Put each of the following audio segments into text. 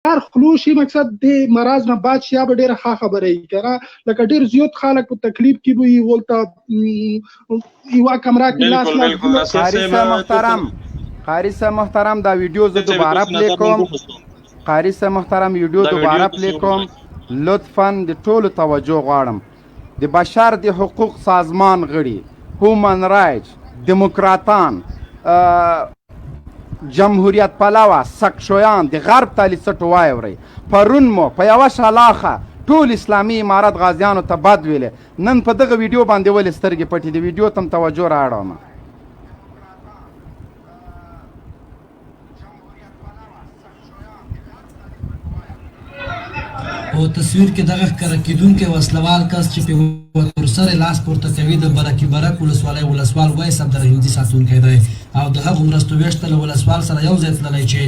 کار خلوص شي مقصد د مرض نه بعد شي به ډېره ښه خبره وي که نه لکه ډېر زیات خلک په تکلیف کې به وي ولته یوه کمره کې لاس قاری صاحب محترم دا ویډیو زه دوباره پلی کوم قاری صاحب محترم ویډیو دوباره پلی کوم لطفا د ټولو توجه غواړم د بشر د حقوق سازمان غړي هومن رایټس دموکراتان جمهوریت پلوه سکشویان د غرب ته لیڅټو واورئ پرون مو په یوه شلاخه ټول اسلامي امارت غازیانو ته بد ویلې نن په دغه ویډیو باندې ولې سترګې پټې د ویډیو ته هم توجه رااړوم او تصویر کې دغه ښکاره کېدونکی وسلوال کس چې په ور سره لاس پورته کوي د برکي برک ولسوالۍ ولسوال ویس عبدالرحیمدي ساتونکی دی او د هغو مرستو ویشته له ولسوال سره یو ځای تللی چې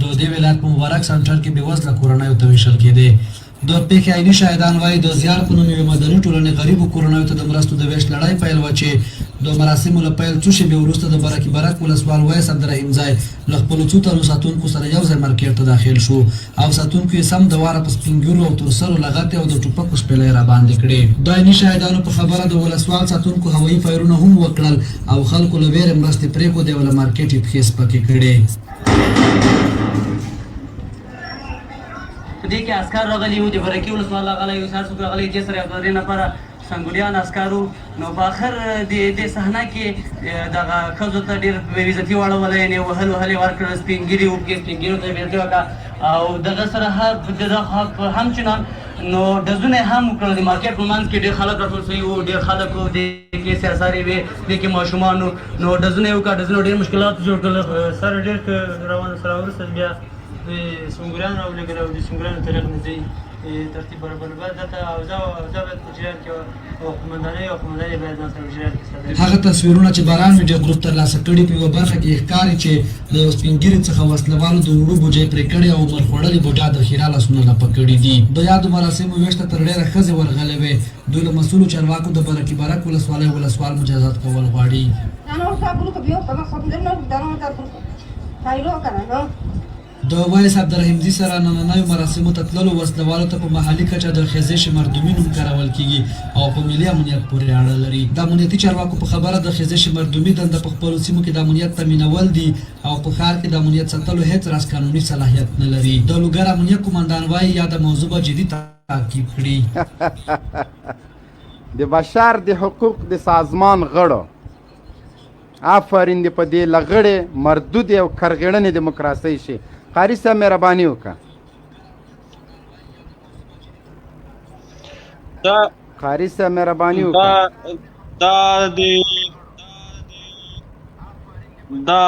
د دې ولایت په مبارک سنټر کې بېوزله کورنیو ته ویشل کېدې د پیښې عیني شاهدان وایي د زیار په نوم یوې مدني ټولنې غریبو کورنیو ته د مرستو د ویش لړۍ پیل وه چې د مراسمو له پیل څو شېبې وروسته د برکي برک ولسوال ویس عبدالرحیم ځای له خپلو څو تنو ساتونکو سره یو ځای مارکېټ ته داخل شو او ساتونکو یې سم د واره په سپین ږیرو او تورسرو لغتې او د ټوپکو شپېلۍ راباندې کړې د عیني شاهدانو په خبره د ولسوال ساتونکو هوایي فایرونه هم وکړل او خلکو له ویرې مرستې پرېښودې او له مارکېټ یې پښې سپکې کړې دې کې عسکر راغلي وو د برکي ولسوال راغلی وو څوک راغلی دې سره یو درې نفره سنګولیان عسکر وو نو په آخر د دې صحنه کې دغه ښځو ته ډېر بېعزتي واړوله یعنې وهل وهل یې ورکړل سپین ږیري وو سپین ږیرو ته یې بېعزتي وکړه او دغه سره همچنان نو ډزونه یې هم وکړل د مارکېټ په منځ کې ډېر خلک راټول شوي وو ډېر خلک وو دې کې سیاسارې وې دې کې ماشومان وو نو ډزونه یې وکړه ډزونه ډېر مشکلات جوړ کړل سر ډېر روان سره وروسته بیا سنګولیان راولېږل او د سنګولیانو طریق نه ځي ترتیب برابر باید دلته اوضاع باید په جریان کې او قومندانۍ باید ځان سره په جریان کې ساتل هغه تصویرونه چې باران میډیا ګروپ ترلاسه کړي په یوه برخه کې ښکاري چې د یو سپین ږیري څخه وسلوالو د وړو بوجۍ پرې کړې او مرخوړلې بوجا د ښیرا لاسونه لپه کړي دي د یادو مراسمو ویش ته تر ډېره ښځې ورغلې وې دوی له مسؤلو چارواکو د برکي برک ولسوالۍ ولسوال مجازات کول غواړي د ویس عبدالرحیمدي سره نننیو مراسمو ته تللو وسلوالو ته په محلي کچه د خیزش مردمي نوم کارول کیږي او په ملي امنیت پورې اړه لري د امنیتي چارواکو په خبره د خیزش مردمي دنده په خپلو سیمو کې د امنیت تامینول دي او په ښار کې د امنیت ساتلو هیڅ راز قانوني صلاحیت نه لري د لوګر امنیه قومندان وایي یاده موضوع به جدي تعقیب کړي د بشر د حقوق د سازمان غړو آفرین دې په دې لغړې مردود او کرغړنې دیموکراسۍ شي قاری صاحب مهرباني وکړه قاری صاحب مهرباني وکړه دا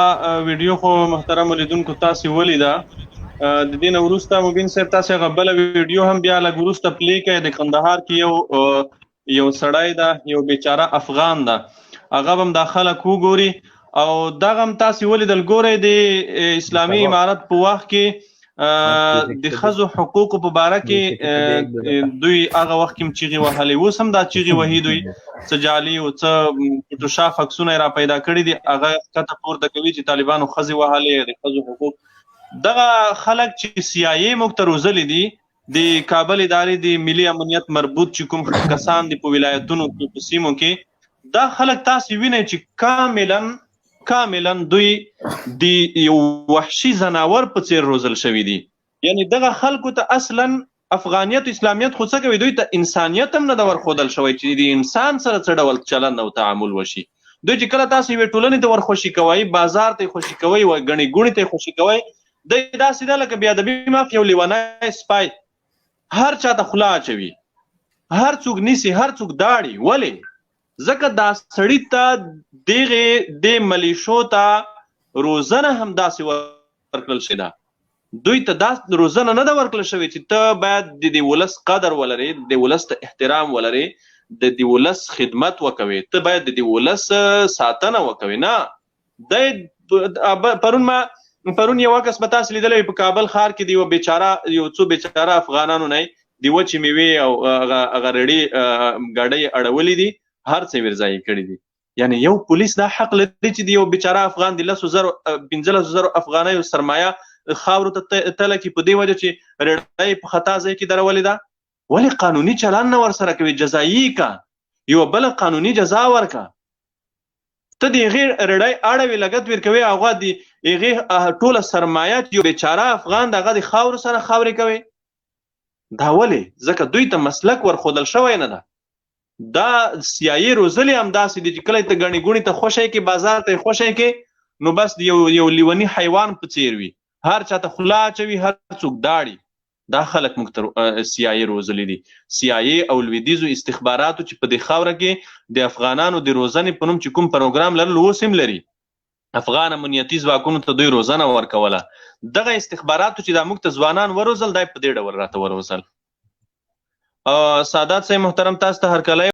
ویډیو خو محترم لیدونکو تاسو ولیدا د دې نه وروسته مبین صاحب تاسو هغه بله ویډیو هم بیا لږ وروسته پلی کړئ د کندهار کې یو سړی ده یو بیچاره افغان ده هغه هم دا خلک وګوري او دغه هم تاسو ولیدل ګورئ د اسلامي امارت په وخت کې د ښځو حقوقو په باره کې دوی هغه وخت کې هم چیغې وهلې اوس هم دا چیغې وهي دوی څه جعلي او څه پټوشاف عکسونه یې را پیدا کړي دي هغه ښکته پورته کوي چې طالبانو ښځې وهلې د ښځو حقوق دغه خلک چې CIA موږ ته روزلي دي د کابل ادارې د ملي امنیت مربوط چې کوم کسان دي په ولایتونو کې په سیمو کې دا خلک تاسو وینئ چې کاملا دوی د یو وحشي ځناور په څیر روزل شوي دي یعنی دغه خلکو ته اصلا افغانیت اسلامیت خو څه کوي دوی ته انسانیت هم نه ده ورښودل شوی چې د انسان سره څه ډول چلند او تعامل وشي دوی چې کله تاسو یوې ټولنې ته ورخوشي کوئ بازار ته یې خوشي کوئ ګڼې ګوڼې ته یې خوشي کوئ دی داسې ده لکه بېادبي معاف یو لیونی سپی هر چا ته خوله اچوي هر څوک نیسي هر څوک داړي ولې ځکه دا سړي ته د ملیشو ته روزنه هم داسې ورکړل شوې ده دوی ته دا روزنه نه ده ورکړل شوې چې ته باید د ولس قدر ولرې د ولس ته احترام ولرې د ولس خدمت وکوې ته باید د ولس ساتنه وکوې نه پرون یو کس به تاسو لیدلی په کابل ښار کې د یو څو بیچاره افغانانو نه د وچې میوې او هغه رړې ګاډۍ اړولې دي هر څه ورځای کړي دي یعنی یو پولیس دا حق لري چې د یو بیچاره افغان د 15,000 افغانیو سرمایه خاورو ته تله کې په دې وجه چې رډۍ په خطا ځای کې درولې ده. ولې قانوني چلن نه ورسره کوي؟ جزایي کا یو بله قانوني جزا ورکا. ته د هغې رډۍ اړوې لګت ورکوې، هغه د هغې ټوله سرمایه یو بیچاره افغان د هغه د خاورو سره خاورې کوي. دا ولې؟ ځکه دوی ته مسلک ورښودل شوی نه ده. دا سیایي روزلې همداسې دي چې کله ته ګڼې ګوڼې ته خوشی کې، بازار ته یې خوشی کې، نو بس یو لیوني حیوان په څیر وي، هر چاته خوله اچوي، هر څوک داړي. دا خلک موږ ته سیایي روزلي دي. سیایي او لویدیځو استخباراتو چې په دې خاوره کې د افغانانو د روزنې په نوم چې کوم پروګرام لرل، اوس هم لري. افغان امنیتي ځواکونو ته دوی روزنه ورکوله. دغه استخباراتو چې دا موږ ته ځوانان وروزل، دا په دې ډول راته وروزل. سادات صاحب محترم، تاسو ته هرکلی